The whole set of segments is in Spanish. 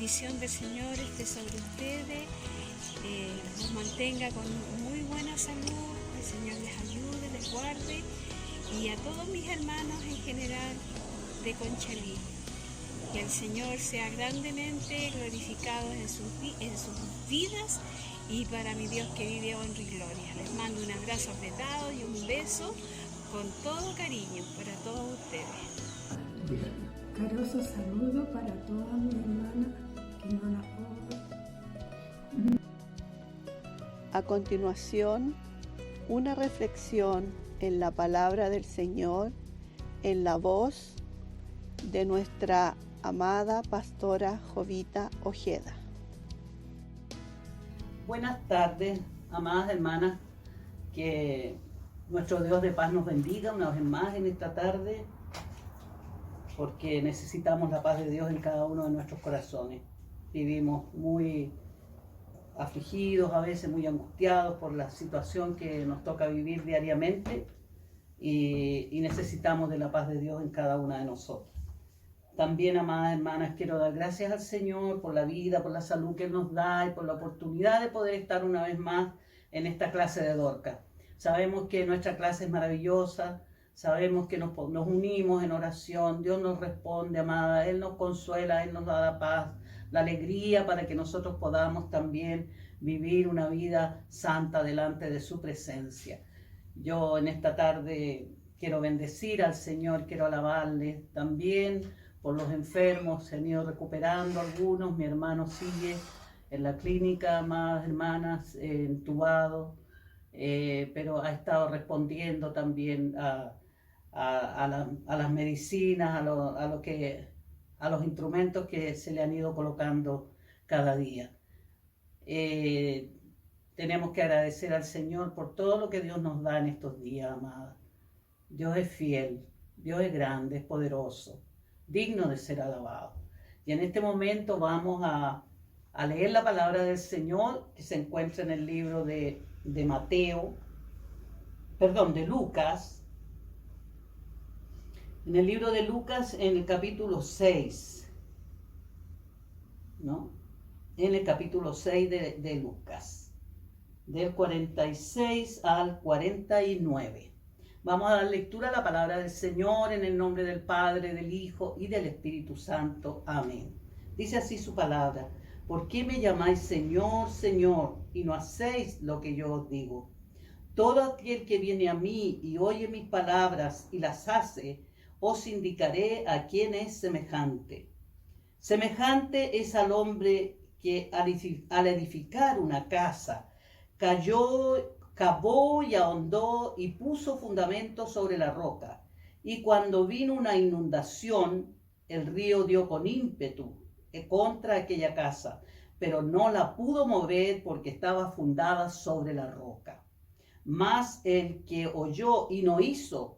bendición del Señor esté sobre ustedes, los mantenga con muy buena salud, el Señor les ayude, les guarde, y a todos mis hermanos en general de Conchalí. Que el Señor sea grandemente glorificado en sus vidas, y para mi Dios que vive honra y gloria. Les mando un abrazo apretado y un beso con todo cariño para todos ustedes. Caroso saludo para toda mi hermana que no la puedo. A continuación, una reflexión en la palabra del Señor, en la voz de nuestra amada pastora Jovita Ojeda. Buenas tardes, amadas hermanas, que nuestro Dios de paz nos bendiga una vez más en esta tarde, porque necesitamos la paz de Dios en cada uno de nuestros corazones. Vivimos muy afligidos, a veces muy angustiados por la situación que nos toca vivir diariamente, y necesitamos de la paz de Dios en cada una de nosotros. También, amadas hermanas, quiero dar gracias al Señor por la vida, por la salud que Él nos da y por la oportunidad de poder estar una vez más en esta clase de Dorcas. Sabemos que nuestra clase es maravillosa, sabemos que nos unimos en oración, Dios nos responde, amada, Él nos consuela, Él nos da la paz, la alegría para que nosotros podamos también vivir una vida santa delante de su presencia. Yo en esta tarde quiero bendecir al Señor, quiero alabarle también por los enfermos. Se han ido recuperando algunos, mi hermano sigue en la clínica, más hermanas, entubado, pero ha estado respondiendo también a las medicinas, a los instrumentos que se le han ido colocando cada día. Tenemos que agradecer al Señor por todo lo que Dios nos da en estos días, amada. Dios es fiel, Dios es grande, es poderoso, digno de ser alabado. Y en este momento vamos a leer la palabra del Señor, que se encuentra en el libro de Lucas. En el libro de Lucas, en el capítulo 6, ¿no? En el capítulo 6 de Lucas, del 46 al 49. Vamos a dar lectura a la palabra del Señor en el nombre del Padre, del Hijo y del Espíritu Santo. Amén. Dice así su palabra: ¿por qué me llamáis Señor, Señor, y no hacéis lo que yo os digo? Todo aquel que viene a mí y oye mis palabras y las hace, os indicaré a quién es semejante. Semejante es al hombre que al edificar una casa, cavó y ahondó y puso fundamento sobre la roca. Y cuando vino una inundación, el río dio con ímpetu contra aquella casa, pero no la pudo mover porque estaba fundada sobre la roca. Mas el que oyó y no hizo,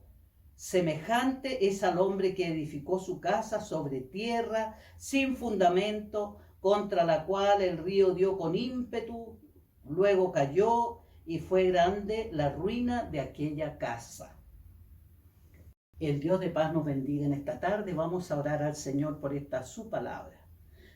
semejante es al hombre que edificó su casa sobre tierra sin fundamento, contra la cual el río dio con ímpetu, luego cayó, y fue grande la ruina de aquella casa. El Dios de paz nos bendiga en esta tarde. Vamos a orar al Señor por esta su palabra.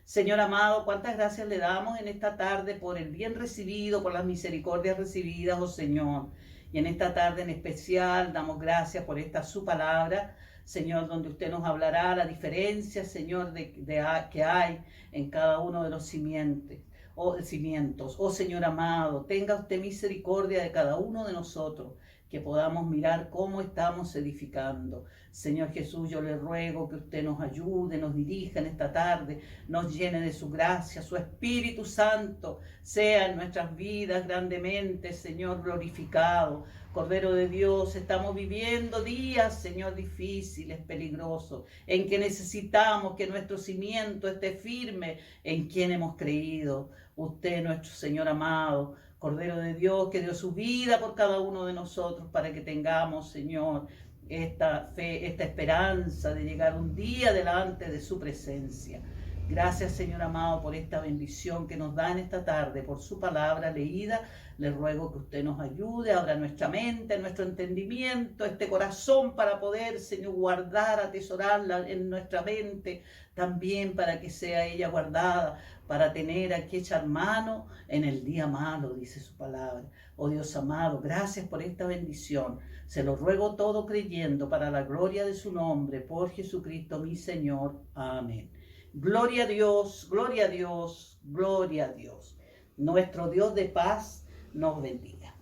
Señor amado, cuántas gracias le damos en esta tarde por el bien recibido, por las misericordias recibidas, oh Señor. Y en esta tarde en especial damos gracias por esta su palabra, Señor, donde usted nos hablará la diferencia, Señor, que hay en cada uno de los cimientos. Oh Señor amado, tenga usted misericordia de cada uno de nosotros, que podamos mirar cómo estamos edificando. Señor Jesús, yo le ruego que usted nos ayude, nos dirija en esta tarde, nos llene de su gracia, su Espíritu Santo sea en nuestras vidas grandemente, Señor, glorificado. Cordero de Dios, estamos viviendo días, Señor, difíciles, peligrosos, en que necesitamos que nuestro cimiento esté firme en quien hemos creído. Usted, nuestro Señor amado, Cordero de Dios, que dio su vida por cada uno de nosotros para que tengamos, Señor, esta fe, esta esperanza de llegar un día delante de su presencia. Gracias, Señor amado, por esta bendición que nos da en esta tarde, por su palabra leída. Le ruego que usted nos ayude, abra nuestra mente, nuestro entendimiento, este corazón para poder, Señor, guardar, atesorarla en nuestra mente, también para que sea ella guardada, para tener aquí echar mano en el día malo, dice su palabra. Oh Dios amado, gracias por esta bendición. Se lo ruego todo creyendo para la gloria de su nombre, por Jesucristo mi Señor. Amén. Gloria a Dios, gloria a Dios, gloria a Dios. Nuestro Dios de paz nos bendiga.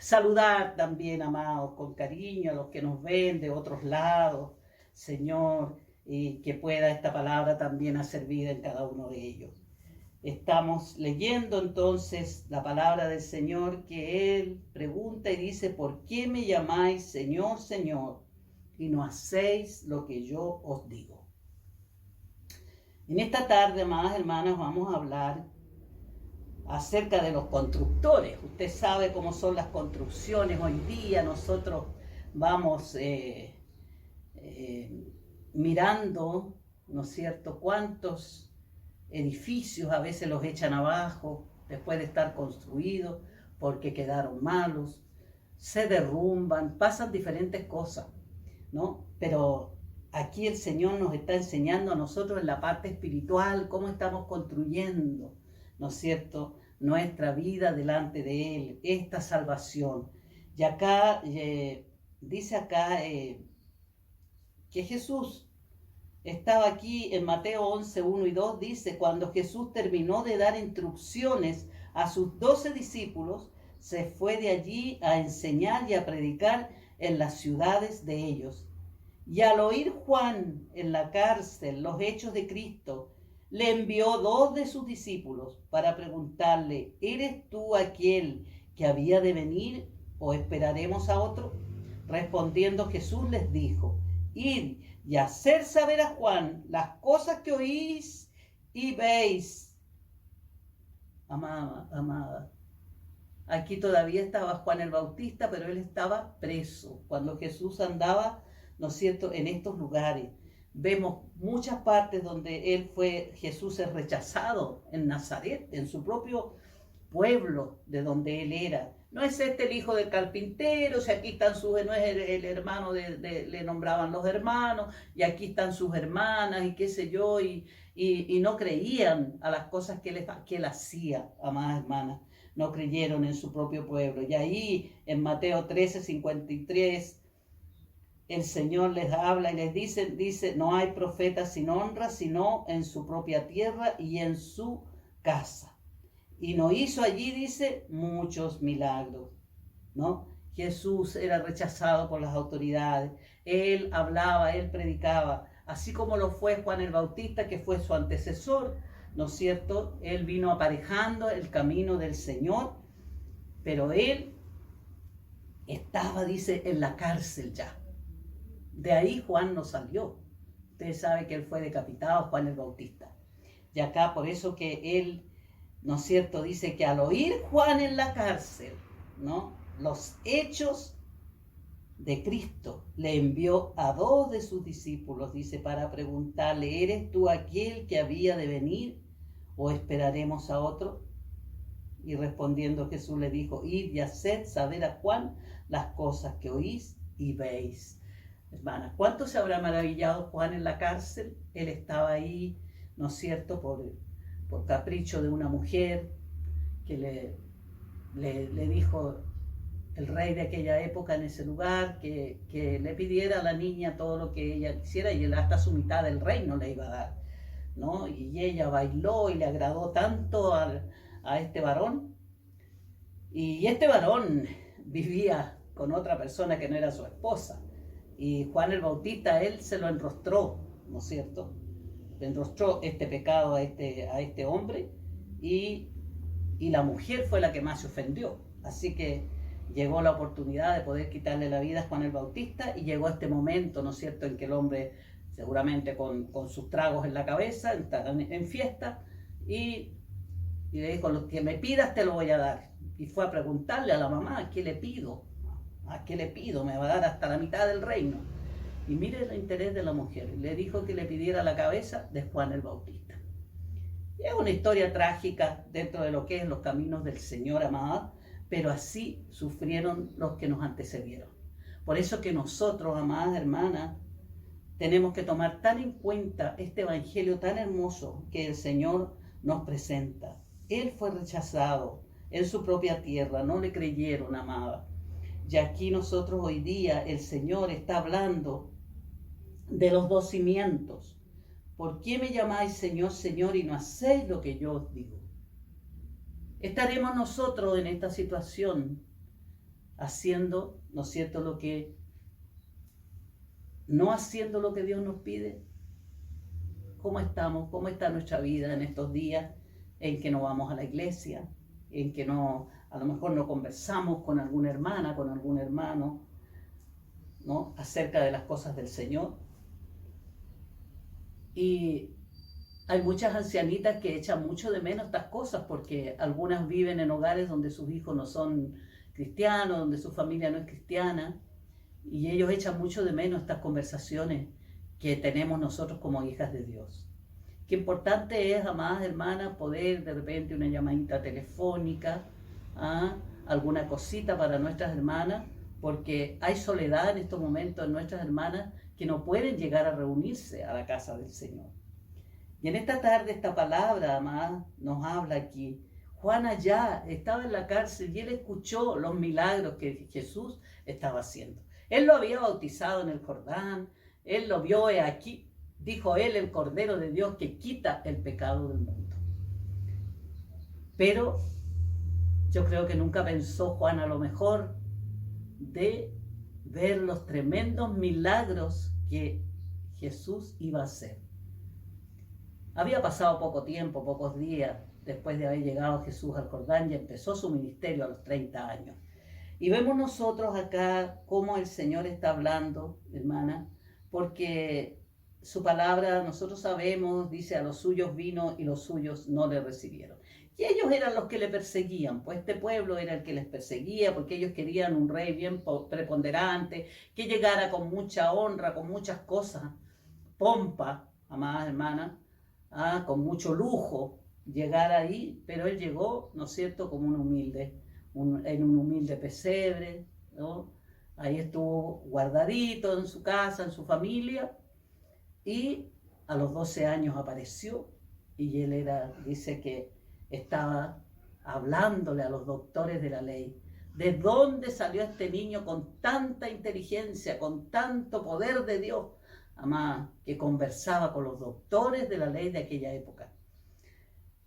Saludar también, amados, con cariño a los que nos ven de otros lados, Señor, y que pueda esta palabra también hacer vida en cada uno de ellos. Estamos leyendo entonces la palabra del Señor, que Él pregunta y dice: ¿por qué me llamáis Señor, Señor, y no hacéis lo que yo os digo? En esta tarde, amadas hermanas, vamos a hablar acerca de los constructores. Usted sabe cómo son las construcciones hoy día. Nosotros vamos mirando, ¿no es cierto?, cuántos edificios a veces los echan abajo después de estar construidos porque quedaron malos, se derrumban, pasan diferentes cosas, ¿no? Pero aquí el Señor nos está enseñando a nosotros en la parte espiritual cómo estamos construyendo, ¿no es cierto?, nuestra vida delante de Él, esta salvación. Y acá, dice acá que Jesús estaba aquí en Mateo 11, 1 y 2, dice: cuando Jesús terminó de dar instrucciones a sus 12 discípulos, se fue de allí a enseñar y a predicar en las ciudades de ellos. Y al oír Juan en la cárcel los hechos de Cristo, le envió 2 de sus discípulos para preguntarle: ¿eres tú aquel que había de venir o esperaremos a otro? Respondiendo Jesús les dijo: id y hacer saber a Juan las cosas que oís y veis. Amada, aquí todavía estaba Juan el Bautista, pero él estaba preso cuando Jesús andaba, ¿no es cierto?, en estos lugares. Vemos muchas partes donde Jesús es rechazado en Nazaret, en su propio pueblo de donde él era. No es este el hijo del carpintero, si aquí están sus, no es el hermano le nombraban los hermanos, y aquí están sus hermanas, y qué sé yo, y no creían a las cosas que él hacía, amadas hermanas. No creyeron en su propio pueblo. Y ahí en Mateo 13, 53, el Señor les habla y les dice: no hay profeta sin honra, sino en su propia tierra y en su casa. Y no hizo allí, dice, muchos milagros, ¿no? Jesús era rechazado por las autoridades. Él hablaba, él predicaba, así como lo fue Juan el Bautista, que fue su antecesor, ¿no es cierto? Él vino aparejando el camino del Señor, pero él estaba, dice, en la cárcel ya. De ahí Juan no salió. Usted sabe que él fue decapitado, Juan el Bautista. Y acá, por eso que él, ¿no es cierto?, dice que al oír Juan en la cárcel, ¿no?, los hechos de Cristo, le envió a 2 de sus discípulos, dice, para preguntarle: ¿eres tú aquel que había de venir o esperaremos a otro? Y respondiendo Jesús le dijo: id y haced saber a Juan las cosas que oís y veis. Hermanas, ¿cuánto se habrá maravillado Juan en la cárcel? Él estaba ahí, ¿no es cierto?, por capricho de una mujer que le dijo el rey de aquella época en ese lugar que le pidiera a la niña todo lo que ella quisiera, y él hasta su mitad del reino le iba a dar, ¿no? Y ella bailó y le agradó tanto a este varón, y este varón vivía con otra persona que no era su esposa, y Juan el Bautista, él se lo enrostró, ¿no es cierto?, le enrostró este pecado a este hombre, y la mujer fue la que más se ofendió. Así que llegó la oportunidad de poder quitarle la vida a Juan el Bautista, y llegó este momento, ¿no es cierto?, en que el hombre, seguramente con sus tragos en la cabeza, en fiesta, y le dijo: lo que me pidas te lo voy a dar. Y fue a preguntarle a la mamá: ¿qué le pido? ¿A qué le pido? Me va a dar hasta la mitad del reino. Y mire el interés de la mujer. Le dijo que le pidiera la cabeza de Juan el Bautista. Y es una historia trágica dentro de lo que es los caminos del Señor, amada, pero así sufrieron los que nos antecedieron. Por eso que nosotros, amadas hermanas, tenemos que tomar tan en cuenta este evangelio tan hermoso que el Señor nos presenta. Él fue rechazado en su propia tierra, no le creyeron, amada. Y aquí nosotros hoy día, el Señor está hablando de los dos cimientos. ¿Por qué me llamáis Señor, Señor, y no hacéis lo que yo os digo? Estaremos nosotros en esta situación haciendo, ¿no es cierto?, no haciendo lo que Dios nos pide. ¿Cómo estamos? ¿Cómo está nuestra vida en estos días en que no vamos a la iglesia? En que a lo mejor no conversamos con alguna hermana, con algún hermano, ¿no?, acerca de las cosas del Señor. Y hay muchas ancianitas que echan mucho de menos estas cosas porque algunas viven en hogares donde sus hijos no son cristianos, donde su familia no es cristiana, y ellos echan mucho de menos estas conversaciones que tenemos nosotros como hijas de Dios. Qué importante es, amadas hermanas, poder de repente una llamadita telefónica, alguna cosita para nuestras hermanas, porque hay soledad en estos momentos en nuestras hermanas que no pueden llegar a reunirse a la casa del Señor. Y en esta tarde esta palabra, amada, nos habla aquí. Juan allá estaba en la cárcel y él escuchó los milagros que Jesús estaba haciendo. Él lo había bautizado en el Jordán, él lo vio aquí, dijo él, el Cordero de Dios que quita el pecado del mundo. Pero yo creo que nunca pensó Juan a lo mejor de ver los tremendos milagros que Jesús iba a hacer. Había pasado poco tiempo, pocos días, después de haber llegado Jesús al Jordán, y empezó su ministerio a los 30 años. Y vemos nosotros acá cómo el Señor está hablando, hermana, porque su palabra, nosotros sabemos, dice, a los suyos vino y los suyos no le recibieron. Y ellos eran los que le perseguían, pues este pueblo era el que les perseguía, porque ellos querían un rey bien preponderante, que llegara con mucha honra, con muchas cosas, pompa, amadas hermanas, con mucho lujo, llegar ahí, pero él llegó, ¿no es cierto?, como un humilde, en un humilde pesebre, ¿no? Ahí estuvo guardadito en su casa, en su familia, y a los 12 años apareció, y él dice que estaba hablándole a los doctores de la ley. ¿De dónde salió este niño con tanta inteligencia, con tanto poder de Dios? Amá, que conversaba con los doctores de la ley de aquella época.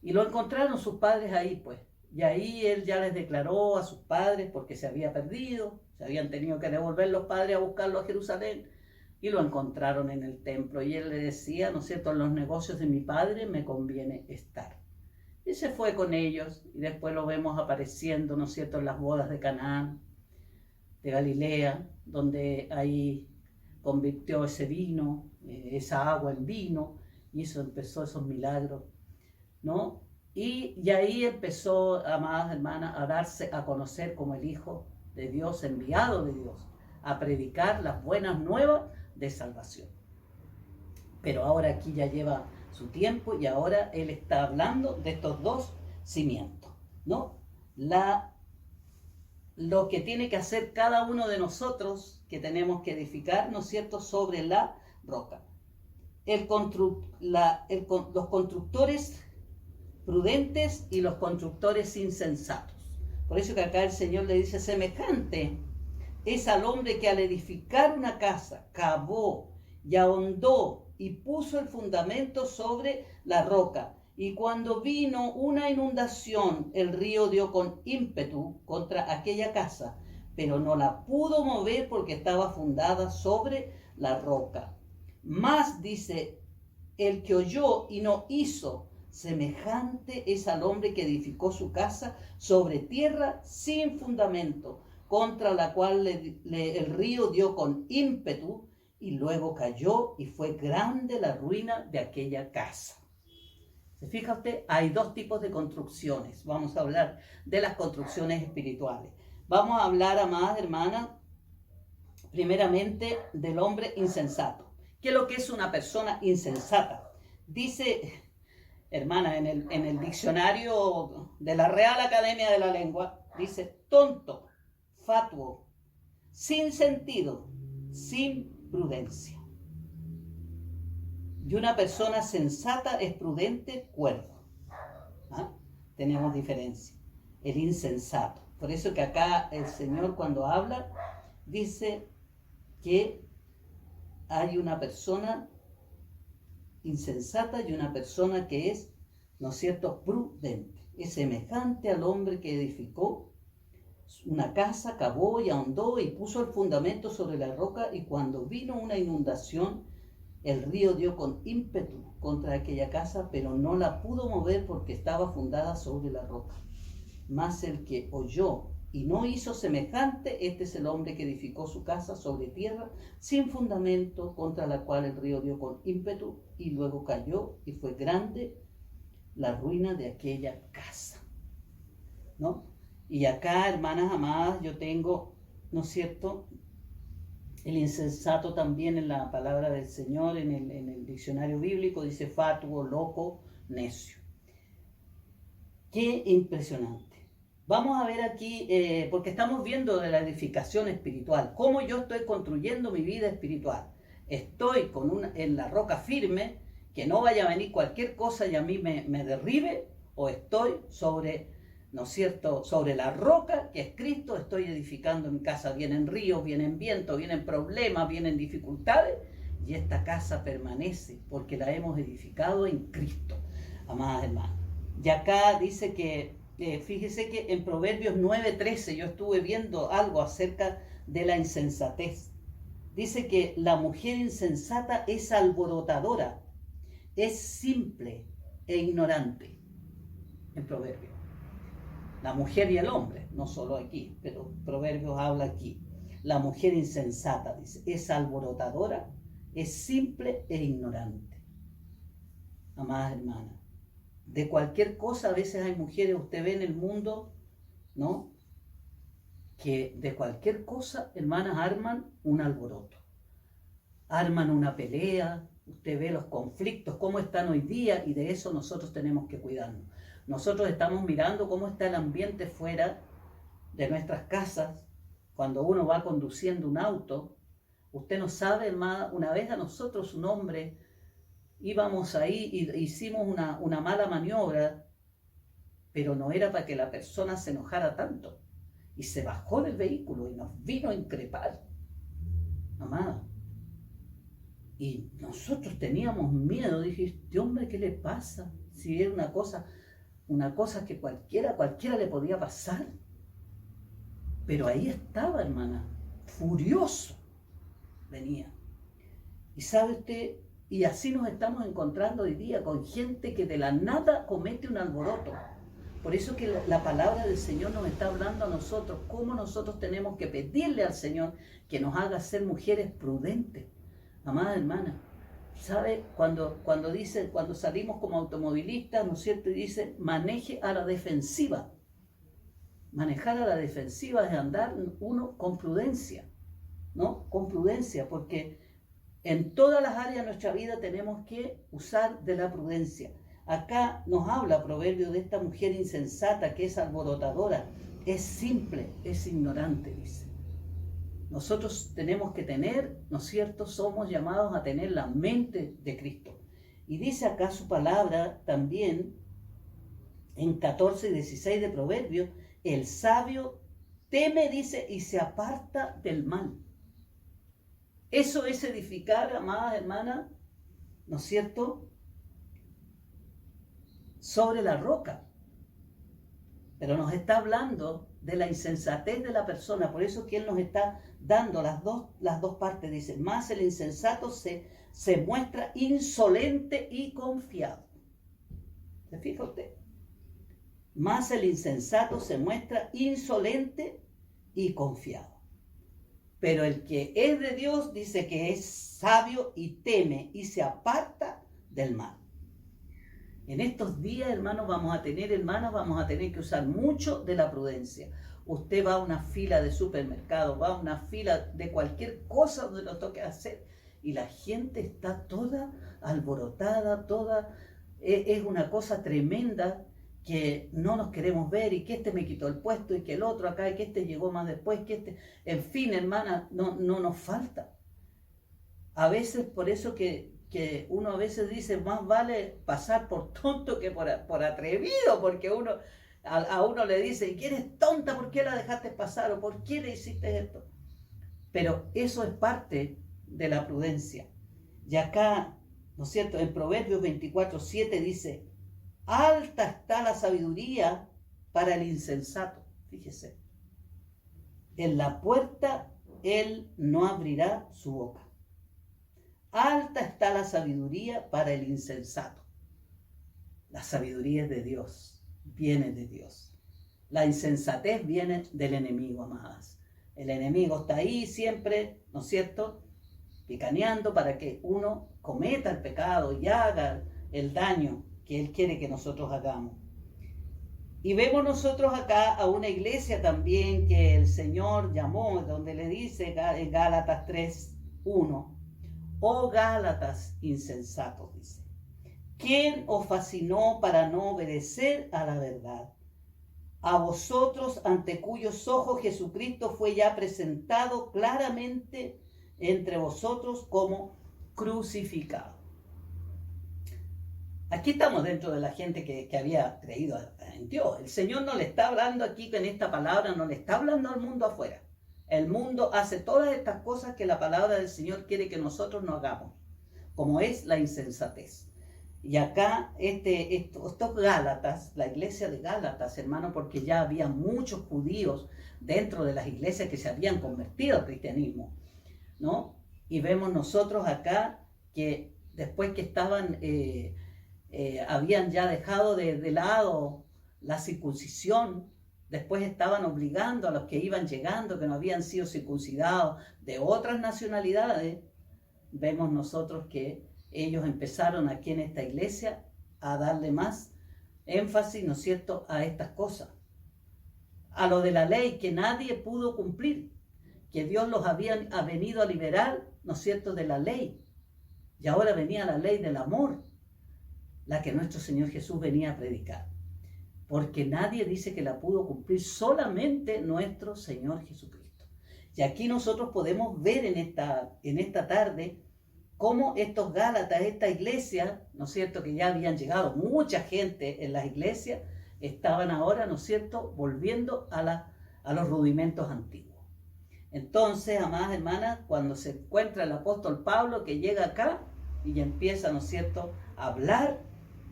Y lo encontraron sus padres ahí, pues. Y ahí él ya les declaró a sus padres porque se había perdido, se habían tenido que devolver los padres a buscarlo a Jerusalén, y lo encontraron en el templo. Y él le decía, ¿no es cierto?, en los negocios de mi padre me conviene estar. Y se fue con ellos, y después lo vemos apareciendo, ¿no es cierto?, en las bodas de Canaán, de Galilea, donde ahí convirtió ese vino, esa agua en vino, y eso empezó esos milagros, ¿no? Y ahí empezó, amadas hermanas, a darse a conocer como el Hijo de Dios, enviado de Dios, a predicar las buenas nuevas de salvación. Pero ahora aquí ya lleva su tiempo y ahora él está hablando de estos dos cimientos, ¿no? Lo que tiene que hacer cada uno de nosotros, que tenemos que edificar, ¿no es cierto?, sobre la roca. Los constructores prudentes y los constructores insensatos. Por eso que acá el Señor le dice, semejante es al hombre que al edificar una casa, cavó y ahondó y puso el fundamento sobre la roca. Y cuando vino una inundación, el río dio con ímpetu contra aquella casa, pero no la pudo mover porque estaba fundada sobre la roca. Más, dice, el que oyó y no hizo, semejante es al hombre que edificó su casa sobre tierra sin fundamento, contra la cual el río dio con ímpetu, y luego cayó, y fue grande la ruina de aquella casa. ¿Se fija usted? Hay dos tipos de construcciones. Vamos a hablar de las construcciones espirituales. Vamos a hablar, amadas hermanas, primeramente del hombre insensato. ¿Qué es lo que es una persona insensata? Dice, hermana, en el diccionario de la Real Academia de la Lengua, dice tonto, fatuo, sin sentido, sin prudencia. Y una persona sensata es prudente, cuerdo. ¿Ah? Tenemos diferencia. El insensato. Por eso que acá el Señor cuando habla dice que hay una persona insensata y una persona que es, ¿no es cierto?, prudente. Es semejante al hombre que edificó una casa, cavó y ahondó y puso el fundamento sobre la roca, y cuando vino una inundación, el río dio con ímpetu contra aquella casa, pero no la pudo mover porque estaba fundada sobre la roca. Mas el que oyó y no hizo semejante, este es el hombre que edificó su casa sobre tierra sin fundamento, contra la cual el río dio con ímpetu y luego cayó, y fue grande la ruina de aquella casa. ¿No? Y acá, hermanas amadas, yo tengo, ¿no es cierto?, el insensato también en la palabra del Señor, en el diccionario bíblico, dice fatuo, loco, necio. Qué impresionante. Vamos a ver aquí, porque estamos viendo de la edificación espiritual, cómo yo estoy construyendo mi vida espiritual. Estoy en la roca firme, que no vaya a venir cualquier cosa y a mí me derribe, o estoy sobre, ¿no es cierto?, sobre la roca que es Cristo. Estoy edificando mi casa. Vienen ríos, vienen vientos, vienen problemas, vienen dificultades, y esta casa permanece porque la hemos edificado en Cristo, amadas hermanas. Y acá dice que, fíjese que en Proverbios 9:13 yo estuve viendo algo acerca de la insensatez. Dice que la mujer insensata es alborotadora, es simple e ignorante. En Proverbios. La mujer y el hombre, no solo aquí, pero Proverbios habla aquí. La mujer insensata, dice, es alborotadora, es simple e ignorante. Amadas hermanas, de cualquier cosa, a veces hay mujeres, usted ve en el mundo, ¿no?, que de cualquier cosa, hermanas, arman un alboroto, arman una pelea. Usted ve los conflictos, cómo están hoy día, y de eso nosotros tenemos que cuidarnos. Nosotros estamos mirando cómo está el ambiente fuera de nuestras casas. Cuando uno va conduciendo un auto, usted no sabe, hermana, una vez a nosotros un hombre, íbamos ahí y hicimos una mala maniobra, pero no era para que la persona se enojara tanto, y se bajó del vehículo y nos vino a increpar, amada. Y nosotros teníamos miedo. Dije, este hombre, ¿qué le pasa? Si era una cosa que cualquiera le podía pasar. Pero ahí estaba, hermana, furioso venía. Y sabe usted, y así nos estamos encontrando hoy día con gente que de la nada comete un alboroto. Por eso que la palabra del Señor nos está hablando a nosotros, cómo nosotros tenemos que pedirle al Señor que nos haga ser mujeres prudentes. Amada hermana, ¿sabe? Cuando salimos como automovilistas, ¿no es cierto? Y dice, maneje a la defensiva. Manejar a la defensiva es andar uno con prudencia, ¿no? Con prudencia, porque en todas las áreas de nuestra vida tenemos que usar de la prudencia. Acá nos habla Proverbio de esta mujer insensata que es alborotadora, es simple, es ignorante, dice. Nosotros tenemos que tener, ¿no es cierto?, somos llamados a tener la mente de Cristo. Y dice acá su palabra también, en 14 y 16 de Proverbios, el sabio teme, dice, y se aparta del mal. Eso es edificar, amadas hermanas, ¿no es cierto?, sobre la roca. Pero nos está hablando de la insensatez de la persona. Por eso que él nos está dando las dos partes. Dice, más el insensato se muestra insolente y confiado. ¿Se fija usted? Más el insensato se muestra insolente y confiado. Pero el que es de Dios dice que es sabio y teme y se aparta del mal. En estos días, hermanos, vamos a tener que usar mucho de la prudencia. Usted va a una fila de supermercado, va a una fila de cualquier cosa donde lo toque hacer y la gente está toda alborotada, es una cosa tremenda que no nos queremos ver y que este me quitó el puesto y que el otro acá y que este llegó más después, que este, en fin, hermana, no nos falta. A veces por eso que uno a veces dice, más vale pasar por tonto que por atrevido, porque a uno le dice, ¿y eres tonta? ¿Por qué la dejaste pasar? ¿O por qué le hiciste esto? Pero eso es parte de la prudencia. Y acá, ¿no es cierto? En Proverbios 24:7 dice, alta está la sabiduría para el insensato. Fíjese, en la puerta él no abrirá su boca. Alta está la sabiduría para el insensato. La sabiduría es de Dios, viene de Dios. La insensatez viene del enemigo, amadas. El enemigo está ahí siempre, ¿no es cierto?, picaneando para que uno cometa el pecado y haga el daño que él quiere que nosotros hagamos. Y vemos nosotros acá a una iglesia también que el Señor llamó, donde le dice en Gálatas 3:1, oh Gálatas insensatos, dice, ¿quién os fascinó para no obedecer a la verdad? A vosotros, ante cuyos ojos Jesucristo fue ya presentado claramente entre vosotros como crucificado. Aquí estamos dentro de la gente que había creído en Dios. El Señor no le está hablando aquí en esta palabra, no le está hablando al mundo afuera. El mundo hace todas estas cosas que la palabra del Señor quiere que nosotros no hagamos, como es la insensatez. Y acá estos Gálatas, la iglesia de Gálatas, hermano, porque ya había muchos judíos dentro de las iglesias que se habían convertido al cristianismo, ¿no? Y vemos nosotros acá que después que habían ya dejado de lado la circuncisión, después estaban obligando a los que iban llegando, que no habían sido circuncidados de otras nacionalidades. Vemos nosotros que ellos empezaron aquí en esta iglesia a darle más énfasis, ¿no es cierto?, a estas cosas. A lo de la ley que nadie pudo cumplir, que Dios los ha venido a liberar, ¿no es cierto?, de la ley. Y ahora venía la ley del amor, la que nuestro Señor Jesús venía a predicar. Porque nadie dice que la pudo cumplir, solamente nuestro Señor Jesucristo. Y aquí nosotros podemos ver en esta tarde cómo estos Gálatas, esta iglesia, ¿no es cierto?, que ya habían llegado mucha gente en las iglesias, estaban ahora, ¿no es cierto?, volviendo a los rudimentos antiguos. Entonces, amadas hermanas, cuando se encuentra el apóstol Pablo que llega acá y empieza, ¿no es cierto?, a hablar,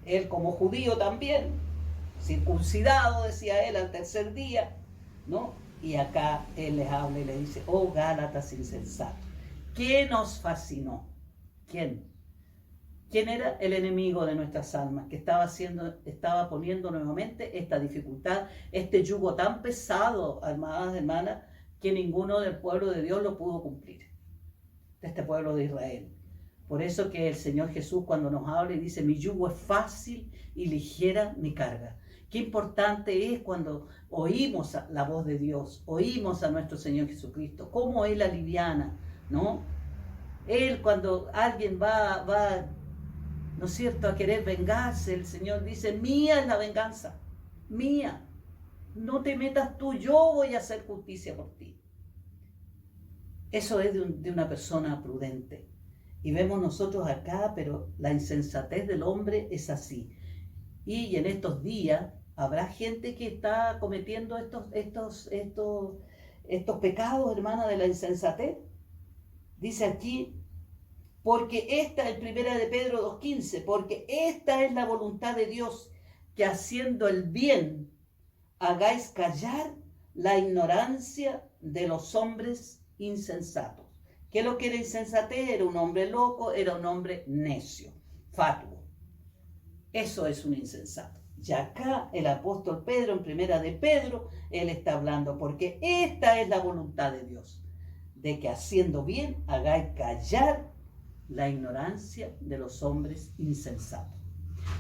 él como judío también, circuncidado, decía él, al tercer día, ¿no? Y acá él les habla y le dice, oh Gálatas insensatos, ¿qué nos fascinó? ¿Quién? ¿Quién era el enemigo de nuestras almas? Que estaba poniendo nuevamente esta dificultad, este yugo tan pesado, amadas hermanas, que ninguno del pueblo de Dios lo pudo cumplir, de este pueblo de Israel. Por eso que el Señor Jesús cuando nos habla y dice, mi yugo es fácil y ligera mi carga. Qué importante es cuando oímos la voz de Dios, oímos a nuestro Señor Jesucristo, cómo Él aliviana, ¿no? Él cuando alguien va, ¿no es cierto?, a querer vengarse, el Señor dice, mía es la venganza, mía. No te metas tú, yo voy a hacer justicia por ti. Eso es de una persona prudente. Y vemos nosotros acá, pero la insensatez del hombre es así. Y en estos días habrá gente que está cometiendo estos pecados, hermana, de la insensatez. Dice aquí, porque esta es 1 de Pedro 2:15, porque esta es la voluntad de Dios, que haciendo el bien hagáis callar la ignorancia de los hombres insensatos. ¿Qué es lo que era insensatez? Era un hombre loco, era un hombre necio, fatuo. Eso es un insensato. Y acá el apóstol Pedro, en 1 de Pedro, él está hablando, porque esta es la voluntad de Dios, de que haciendo bien hagáis callar la ignorancia de los hombres insensatos.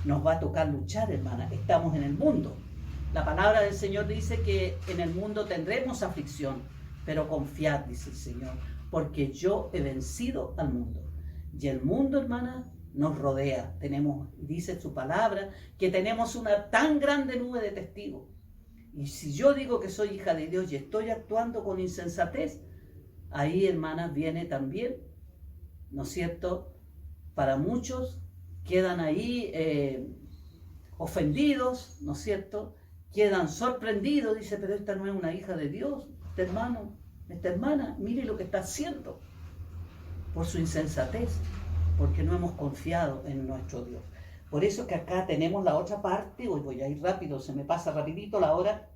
Nos va a tocar luchar, hermana. Estamos en el mundo, La palabra del Señor dice que en el mundo tendremos aflicción, pero confiad, dice el Señor, porque yo he vencido al mundo. Y el mundo, hermana, nos rodea. Tenemos, dice su palabra, que tenemos una tan grande nube de testigos. Y si yo digo que soy hija de Dios y estoy actuando con insensatez, ahí, hermanas, viene también, ¿no es cierto? Para muchos quedan ahí ofendidos, ¿no es cierto? Quedan sorprendidos, dice, pero esta no es una hija de Dios, este hermano, esta hermana, mire lo que está haciendo por su insensatez, porque no hemos confiado en nuestro Dios. Por eso que acá tenemos la otra parte, hoy voy a ir rápido, se me pasa rapidito la hora,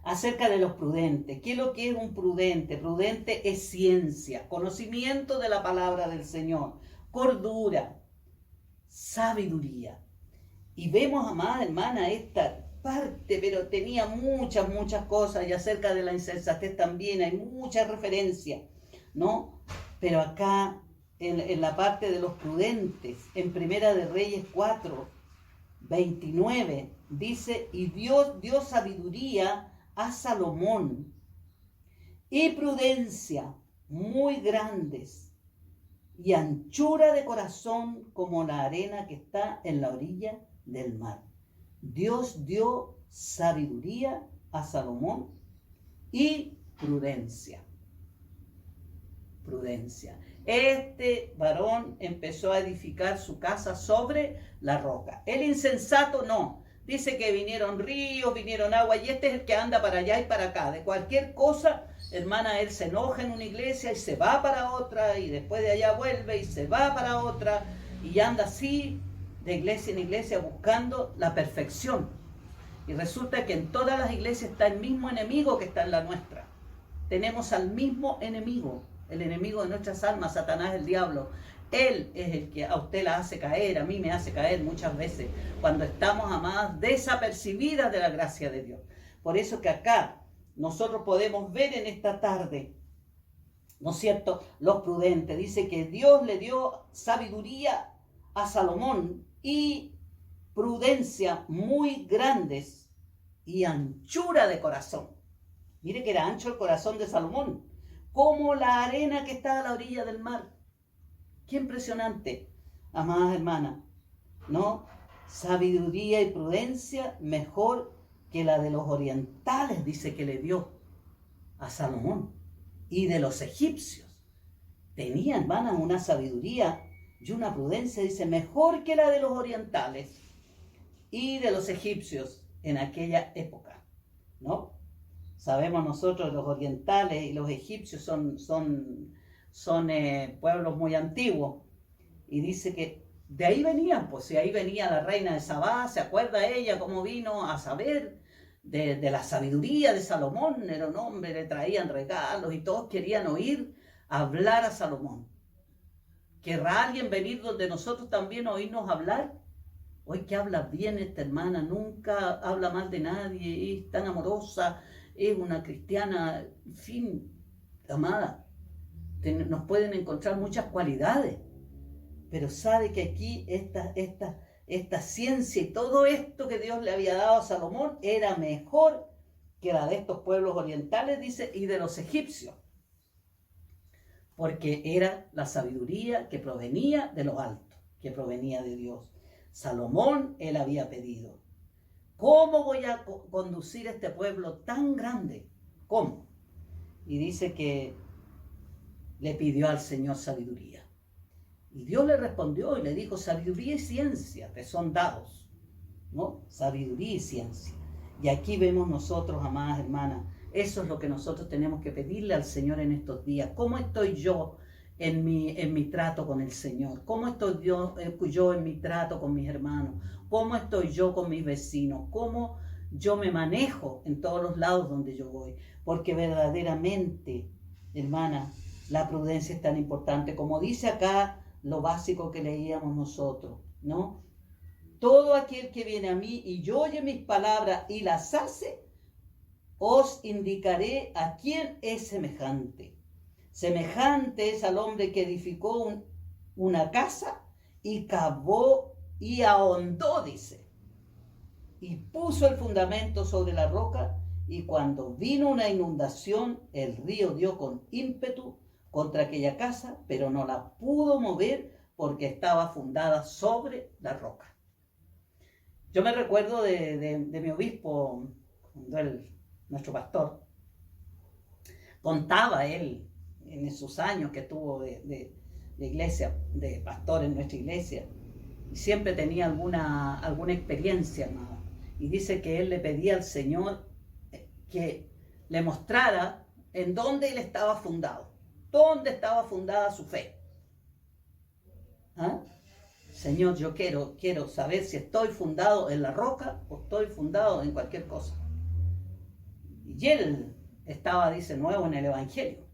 acerca de los prudentes. ¿Qué es lo que es un prudente? Prudente es ciencia, conocimiento de la palabra del Señor, cordura, sabiduría. Y vemos, amada hermana, esta parte, pero tenía muchas cosas, y acerca de la insensatez también hay muchas referencias, ¿no? Pero acá, en la parte de los prudentes, en Primera de Reyes 4, 29, dice, y Dios dio sabiduría a Salomón y prudencia muy grandes y anchura de corazón como la arena que está en la orilla del mar. Dios dio sabiduría a Salomón y prudencia. Prudencia. Este varón empezó a edificar su casa sobre la roca. El insensato no. Dice que vinieron ríos, vinieron agua, y este es el que anda para allá y para acá. De cualquier cosa, hermana, él se enoja en una iglesia y se va para otra, y después de allá vuelve y se va para otra, y anda así de iglesia en iglesia buscando la perfección. Y resulta que en todas las iglesias está el mismo enemigo que está en la nuestra. Tenemos al mismo enemigo, el enemigo de nuestras almas, Satanás, el diablo. Él es el que a usted la hace caer, a mí me hace caer muchas veces, cuando estamos, amadas, desapercibidas de la gracia de Dios. Por eso que acá nosotros podemos ver en esta tarde, ¿no es cierto?, los prudentes. Dice que Dios le dio sabiduría a Salomón y prudencia muy grandes y anchura de corazón. Mire que era ancho el corazón de Salomón, como la arena que está a la orilla del mar. Qué impresionante, amadas hermanas, ¿no? Sabiduría y prudencia mejor que la de los orientales, dice que le dio a Salomón, y de los egipcios. Tenía, hermanas, una sabiduría y una prudencia, dice, mejor que la de los orientales y de los egipcios en aquella época, ¿no? Sabemos nosotros, los orientales y los egipcios son pueblos muy antiguos, y dice que de ahí venían, pues de ahí venía la reina de Sabá. ¿Se acuerda ella cómo vino a saber de la sabiduría de Salomón? Era un hombre, le traían regalos y todos querían oír hablar a Salomón. ¿Querrá alguien venir donde nosotros también oírnos hablar? Hoy que habla bien esta hermana, nunca habla mal de nadie, es tan amorosa, es una cristiana, en fin, amada. Nos pueden encontrar muchas cualidades, pero sabe que aquí esta ciencia y todo esto que Dios le había dado a Salomón era mejor que la de estos pueblos orientales, dice, y de los egipcios, porque era la sabiduría que provenía de lo alto, que provenía de Dios. Salomón, él había pedido, ¿cómo voy a conducir este pueblo tan grande? ¿Cómo? Y dice que le pidió al Señor sabiduría. Y Dios le respondió y le dijo, sabiduría y ciencia te son dados, ¿no? Sabiduría y ciencia. Y aquí vemos nosotros, amadas hermanas, eso es lo que nosotros tenemos que pedirle al Señor en estos días. ¿Cómo estoy yo en mi trato con el Señor? ¿Cómo estoy yo en mi trato con mis hermanos? ¿Cómo estoy yo con mis vecinos? ¿Cómo yo me manejo en todos los lados donde yo voy? Porque verdaderamente, hermana, la prudencia es tan importante. Como dice acá lo básico que leíamos nosotros, ¿no? Todo aquel que viene a mí y yo oye mis palabras y las hace, os indicaré a quién es semejante. Semejante es al hombre que edificó una casa y cavó y ahondó, dice. y puso el fundamento sobre la roca, y cuando vino una inundación, el río dio con ímpetu contra aquella casa, pero no la pudo mover porque estaba fundada sobre la roca. Yo me recuerdo de mi obispo, nuestro pastor, contaba él en esos años que tuvo de iglesia, de pastor en nuestra iglesia, y siempre tenía alguna experiencia, hermano. Y dice que él le pedía al Señor que le mostrara en dónde él estaba fundado, dónde estaba fundada su fe. ¿Ah? Señor, yo quiero saber si estoy fundado en la roca o estoy fundado en cualquier cosa. Y él estaba, dice, nuevo en el Evangelio.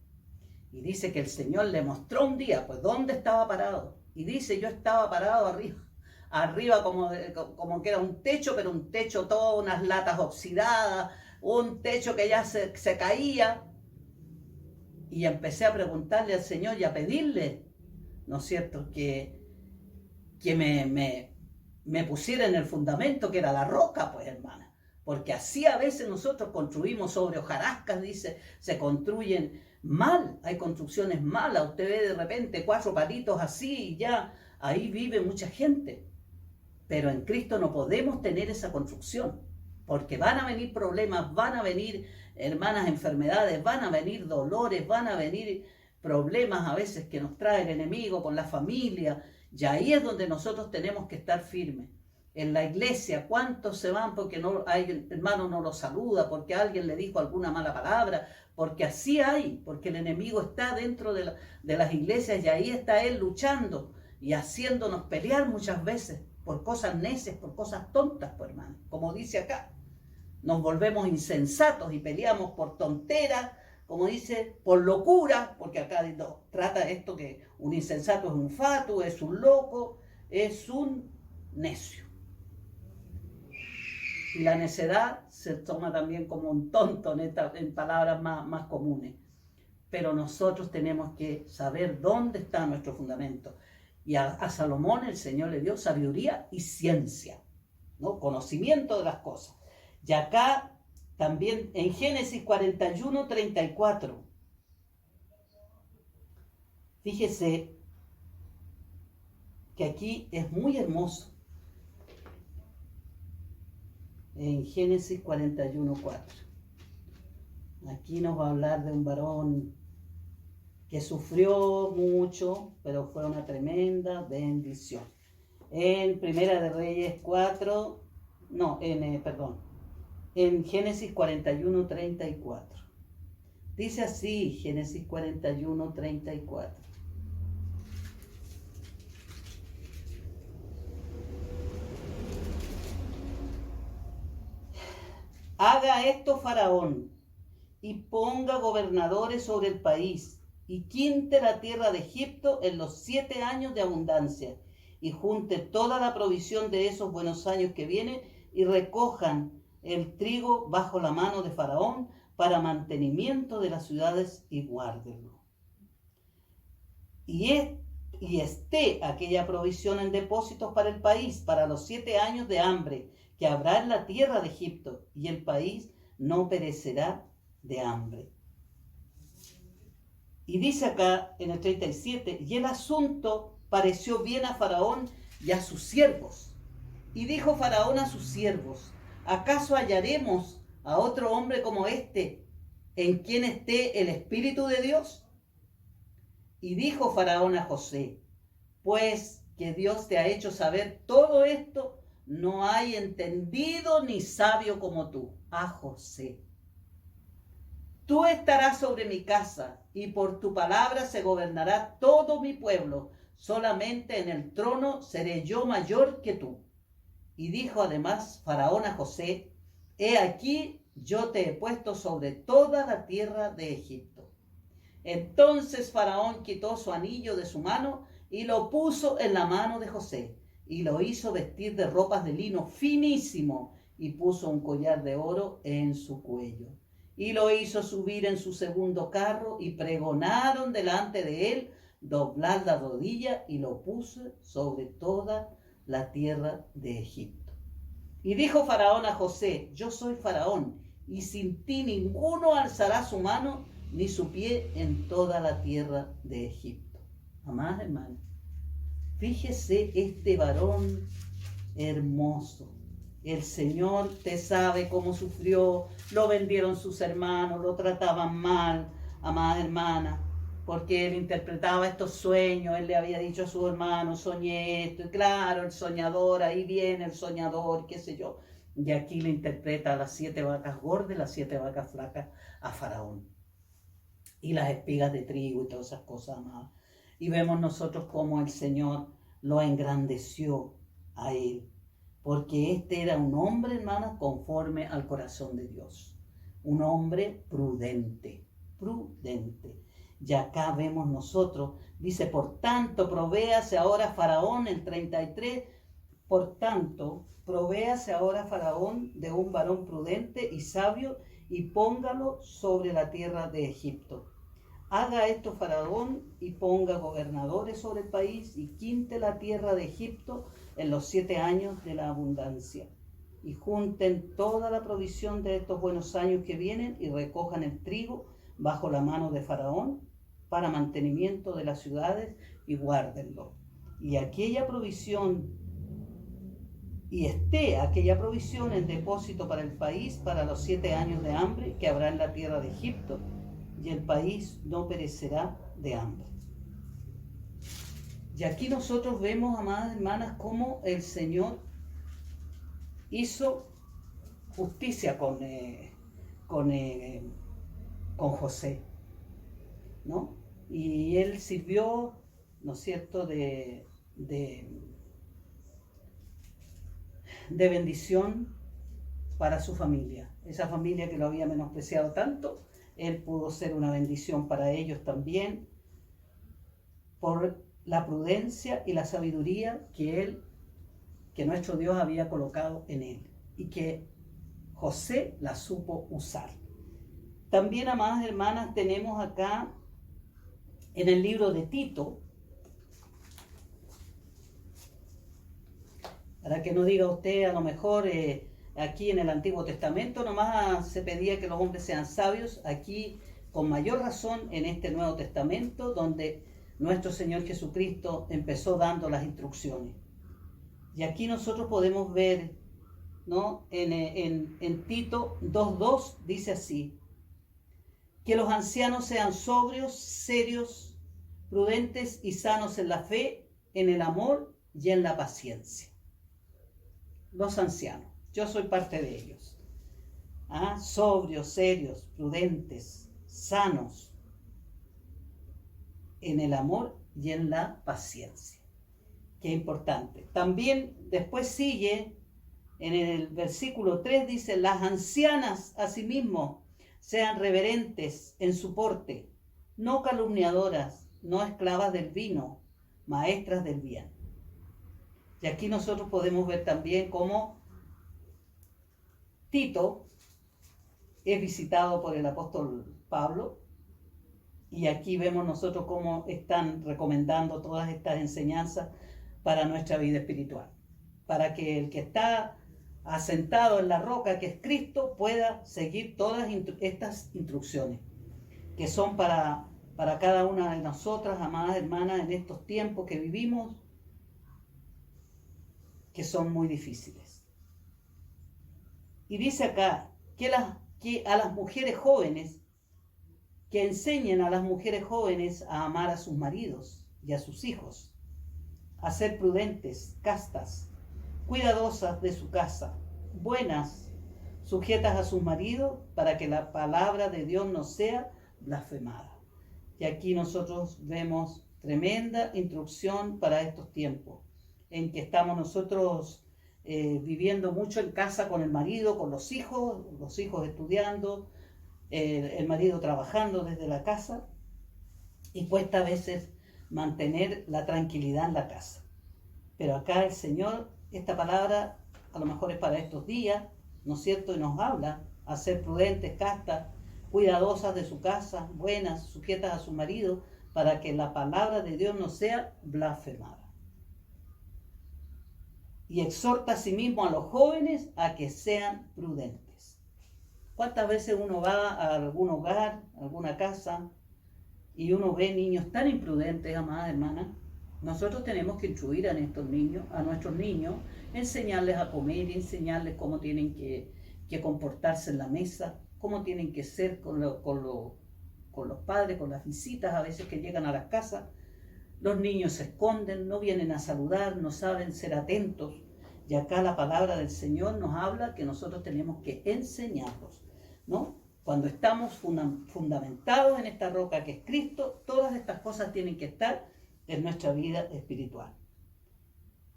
Y dice que el Señor le mostró un día, pues, dónde estaba parado. Y dice, yo estaba parado arriba como que era un techo, pero un techo, todas unas latas oxidadas, un techo que ya se caía. Y empecé a preguntarle al Señor y a pedirle, ¿no es cierto?, que me pusiera en el fundamento que era la roca, pues, hermana. Porque así a veces nosotros construimos sobre hojarascas, dice, se construyen mal, hay construcciones malas. Usted ve de repente 4 palitos así y ya ahí vive mucha gente. Pero en Cristo no podemos tener esa construcción, porque van a venir problemas, van a venir, hermanas, enfermedades, van a venir dolores, van a venir problemas a veces que nos trae el enemigo con la familia. Y ahí es donde nosotros tenemos que estar firmes. En la iglesia, ¿cuántos se van porque hay hermano no los saluda, porque alguien le dijo alguna mala palabra? Porque así hay, porque el enemigo está dentro de las iglesias y ahí está él luchando y haciéndonos pelear muchas veces por cosas necias, por cosas tontas, pues, hermano. Como dice acá, nos volvemos insensatos y peleamos por tonteras, como dice, por locura, porque acá trata esto que un insensato es un fatuo, es un loco, es un necio. Y la necedad se toma también como un tonto en palabras más comunes. Pero nosotros tenemos que saber dónde está nuestro fundamento. Y a Salomón el Señor le dio sabiduría y ciencia, ¿no? Conocimiento de las cosas. Y acá también en Génesis 41, 34. Fíjese que aquí es muy hermoso. En Génesis 41, 4. Aquí nos va a hablar de un varón que sufrió mucho, pero fue una tremenda bendición. En Primera de Reyes 4, en Génesis 41, 34. Dice así, Génesis 41, 34. Haga esto Faraón, y ponga gobernadores sobre el país, y quinte la tierra de Egipto en los 7 años de abundancia, y junte toda la provisión de esos buenos años que vienen, y recojan el trigo bajo la mano de Faraón para mantenimiento de las ciudades, y guárdenlo. Y esté aquella provisión en depósitos para el país, para los 7 años de hambre que habrá en la tierra de Egipto, y el país no perecerá de hambre. Y dice acá en el 37, y el asunto pareció bien a Faraón y a sus siervos. Y dijo Faraón a sus siervos, ¿acaso hallaremos a otro hombre como este, en quien esté el Espíritu de Dios? Y dijo Faraón a José, pues que Dios te ha hecho saber todo esto, no hay entendido ni sabio como tú. A José, tú estarás sobre mi casa, y por tu palabra se gobernará todo mi pueblo. Solamente en el trono seré yo mayor que tú. Y dijo además Faraón a José, he aquí yo te he puesto sobre toda la tierra de Egipto. Entonces Faraón quitó su anillo de su mano y lo puso en la mano de José, y lo hizo vestir de ropas de lino finísimo, y puso un collar de oro en su cuello. Y lo hizo subir en su segundo carro, y pregonaron delante de él doblar la rodilla, y lo puso sobre toda la tierra de Egipto. Y dijo Faraón a José, yo soy Faraón, y sin ti ninguno alzará su mano ni su pie en toda la tierra de Egipto. Amadas hermanas, fíjese este varón hermoso. El Señor, te sabe cómo sufrió, lo vendieron sus hermanos, lo trataban mal, amadas hermanas, porque él interpretaba estos sueños, él le había dicho a sus hermanos, soñé esto, y claro, el soñador, ahí viene el soñador, qué sé yo. Y aquí le interpreta a las 7 vacas gordas y las 7 vacas flacas a Faraón. Y las espigas de trigo y todas esas cosas, amadas. Y vemos nosotros cómo el Señor lo engrandeció a él. Porque este era un hombre, hermanas, conforme al corazón de Dios. Un hombre prudente, prudente. Y acá vemos nosotros, dice, por tanto, provéase ahora Faraón, el 33, por tanto, provéase ahora Faraón de un varón prudente y sabio y póngalo sobre la tierra de Egipto. Haga esto Faraón y ponga gobernadores sobre el país y quinte la tierra de Egipto en los 7 años de la abundancia. Y junten toda la provisión de estos buenos años que vienen y recojan el trigo bajo la mano de Faraón para mantenimiento de las ciudades y guárdenlo. Y aquella provisión, y esté aquella provisión en depósito para el país para los 7 años de hambre que habrá en la tierra de Egipto, y el país no perecerá de hambre. Y aquí nosotros vemos, amadas hermanas, cómo el Señor hizo justicia con José, ¿no? Y él sirvió, ¿no es cierto?, de bendición para su familia. Esa familia que lo había menospreciado tanto, él pudo ser una bendición para ellos también, por la prudencia y la sabiduría que nuestro Dios había colocado en él y que José la supo usar. También, amadas hermanas, tenemos acá en el libro de Tito, para que no diga usted, a lo mejor aquí en el Antiguo Testamento nomás se pedía que los hombres sean sabios, aquí con mayor razón en este Nuevo Testamento, donde nuestro Señor Jesucristo empezó dando las instrucciones. Y aquí nosotros podemos ver, ¿no?, en Tito 2:2 dice así: que los ancianos sean sobrios, serios, prudentes y sanos en la fe, en el amor y en la paciencia. Los ancianos, yo soy parte de ellos. Sobrios, serios, prudentes, sanos, en el amor y en la paciencia. Qué importante. También después sigue, en el versículo 3 dice, las ancianas asimismo sean reverentes en su porte, no calumniadoras, no esclavas del vino, maestras del bien. Y aquí nosotros podemos ver también cómo Tito es visitado por el apóstol Pablo, y aquí vemos nosotros cómo están recomendando todas estas enseñanzas para nuestra vida espiritual, para que el que está asentado en la roca, que es Cristo, pueda seguir todas estas instrucciones, que son para cada una de nosotras, amadas hermanas, en estos tiempos que vivimos, que son muy difíciles. Y dice acá que a las mujeres jóvenes, que enseñen a las mujeres jóvenes a amar a sus maridos y a sus hijos, a ser prudentes, castas, cuidadosas de su casa, buenas, sujetas a sus maridos, para que la palabra de Dios no sea blasfemada. Y aquí nosotros vemos tremenda instrucción para estos tiempos, en que estamos nosotros viviendo mucho en casa con el marido, con los hijos estudiando, el marido trabajando desde la casa, y cuesta a veces mantener la tranquilidad en la casa. Pero acá el Señor, esta palabra a lo mejor es para estos días, ¿no es cierto? Y nos habla a ser prudentes, castas, cuidadosas de su casa, buenas, sujetas a su marido, para que la palabra de Dios no sea blasfemada. y exhorta a sí mismo a los jóvenes a que sean prudentes. ¿Cuántas veces uno va a algún hogar, a alguna casa, y uno ve niños tan imprudentes, amadas hermanas? Nosotros tenemos que instruir a nuestros niños, enseñarles a comer, enseñarles cómo tienen que comportarse en la mesa, cómo tienen que ser con los padres, con las visitas a veces que llegan a las casas. Los niños se esconden, no vienen a saludar, no saben ser atentos. Y acá la palabra del Señor nos habla que nosotros tenemos que enseñarlos, ¿no? Cuando estamos fundamentados en esta roca que es Cristo, todas estas cosas tienen que estar en nuestra vida espiritual.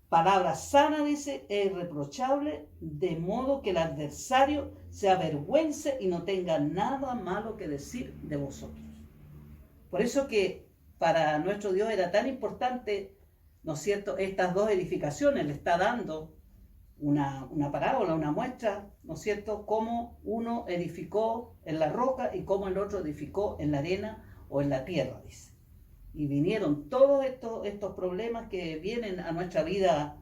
Palabra sana, dice, e irreprochable, de modo que el adversario se avergüence y no tenga nada malo que decir de vosotros. Por eso que para nuestro Dios era tan importante, ¿no es cierto?, estas dos edificaciones. Le está dando una parábola, una muestra, ¿no es cierto?, cómo uno edificó en la roca y cómo el otro edificó en la arena o en la tierra, dice. Y vinieron todos estos problemas que vienen a nuestra vida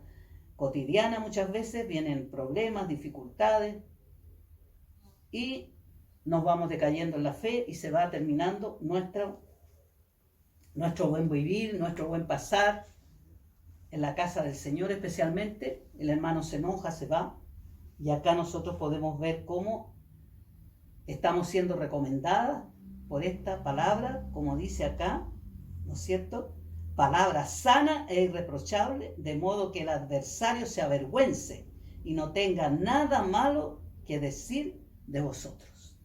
cotidiana muchas veces, vienen problemas, dificultades, y nos vamos decayendo en la fe y se va terminando nuestro buen vivir, nuestro buen pasar en la casa del Señor especialmente. El hermano se enoja, se va, y acá nosotros podemos ver cómo estamos siendo recomendadas por esta palabra, como dice acá, ¿no es cierto? Palabra sana e irreprochable, de modo que el adversario se avergüence y no tenga nada malo que decir de vosotros.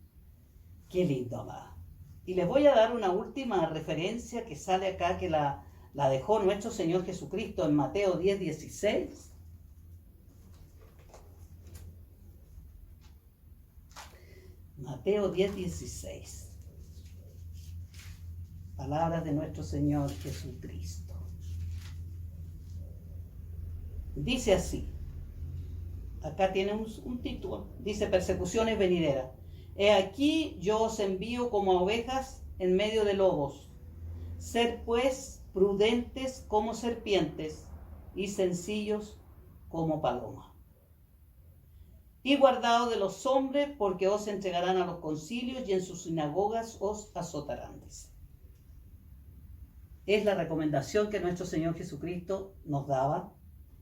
Qué lindo, amada. Y les voy a dar una última referencia que sale acá, que la dejó nuestro Señor Jesucristo en Mateo 10:16. Mateo 10:16. Palabras de nuestro Señor Jesucristo. Dice así. Acá tiene un título. Dice: persecuciones venideras. He aquí yo os envío como a ovejas en medio de lobos. Sed pues prudentes como serpientes y sencillos como palomas. Y guardaos de los hombres, porque os entregarán a los concilios y en sus sinagogas os azotarán. Dice. Es la recomendación que nuestro Señor Jesucristo nos daba,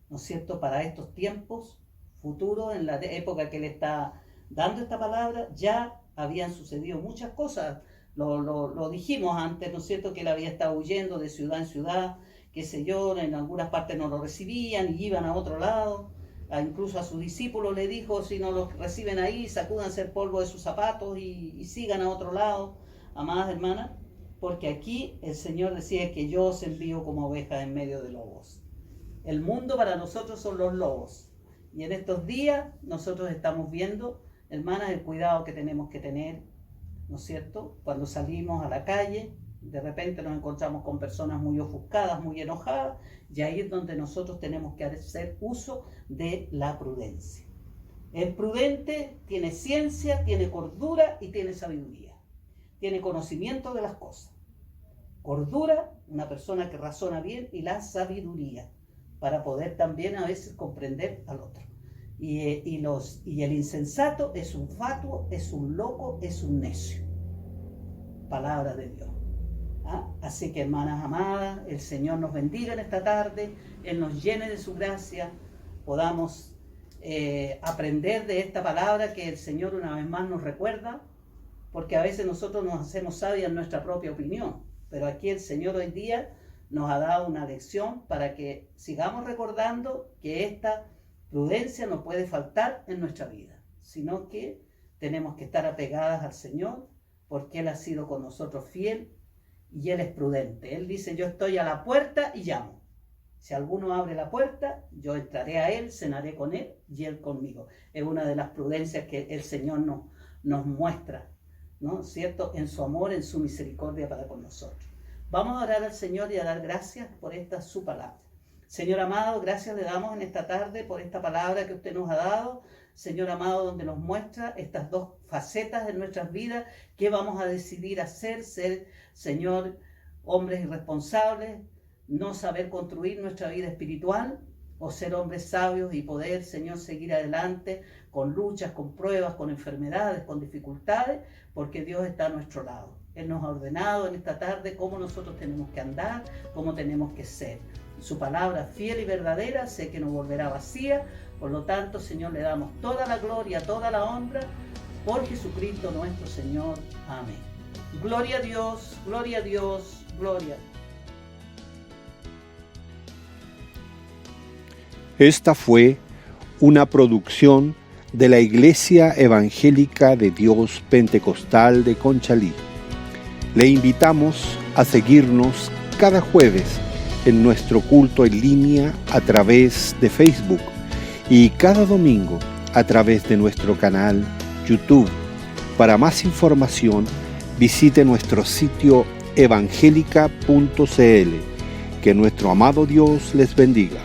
¿no es cierto?, para estos tiempos futuros. En la época que Él está dando esta palabra, ya habían sucedido muchas cosas. Lo dijimos antes, ¿no es cierto?, que Él había estado huyendo de ciudad en ciudad, qué sé yo, en algunas partes no lo recibían y iban a otro lado. Incluso a sus discípulos le dijo: si no los reciben ahí, sacúdanse el polvo de sus zapatos y sigan a otro lado. Amadas hermanas, porque aquí el Señor decía que yo os envío como ovejas en medio de lobos. El mundo para nosotros son los lobos. Y en estos días nosotros estamos viendo, hermanas, el cuidado que tenemos que tener, ¿no es cierto? Cuando salimos a la calle, de repente nos encontramos con personas muy ofuscadas, muy enojadas, y ahí es donde nosotros tenemos que hacer uso de la prudencia. El prudente tiene ciencia, tiene cordura y tiene sabiduría. Tiene conocimiento de las cosas. Cordura, una persona que razona bien, y la sabiduría, para poder también a veces comprender al otro. Y el insensato es un fatuo, es un loco, es un necio. Palabra de Dios. Así que, hermanas amadas, el Señor nos bendiga en esta tarde, Él nos llene de su gracia, podamos aprender de esta palabra que el Señor una vez más nos recuerda, porque a veces nosotros nos hacemos sabias en nuestra propia opinión, pero aquí el Señor hoy día nos ha dado una lección para que sigamos recordando que esta prudencia no puede faltar en nuestra vida, sino que tenemos que estar apegadas al Señor, porque Él ha sido con nosotros fiel y Él es prudente. Él dice: yo estoy a la puerta y llamo. Si alguno abre la puerta, yo entraré a Él, cenaré con Él y Él conmigo. Es una de las prudencias que el Señor nos muestra, ¿no es cierto?, en su amor, en su misericordia para con nosotros. Vamos a orar al Señor y a dar gracias por esta su palabra. Señor amado, gracias le damos en esta tarde por esta palabra que usted nos ha dado. Señor amado, donde nos muestra estas dos facetas de nuestras vidas que vamos a decidir hacer: ser, Señor, hombres irresponsables, no saber construir nuestra vida espiritual, o ser hombres sabios y poder, Señor, seguir adelante con luchas, con pruebas, con enfermedades, con dificultades, porque Dios está a nuestro lado. Él nos ha ordenado en esta tarde cómo nosotros tenemos que andar, cómo tenemos que ser. Su palabra fiel y verdadera, sé que no volverá vacía. Por lo tanto, Señor, le damos toda la gloria, toda la honra por Jesucristo nuestro Señor. Amén. Gloria a Dios, gloria a Dios, gloria a Dios. Esta fue una producción de la Iglesia Evangélica de Dios Pentecostal de Conchalí. Le invitamos a seguirnos cada jueves en nuestro culto en línea a través de Facebook y cada domingo a través de nuestro canal YouTube. Para más información, visite nuestro sitio evangelica.cl. Que nuestro amado Dios les bendiga.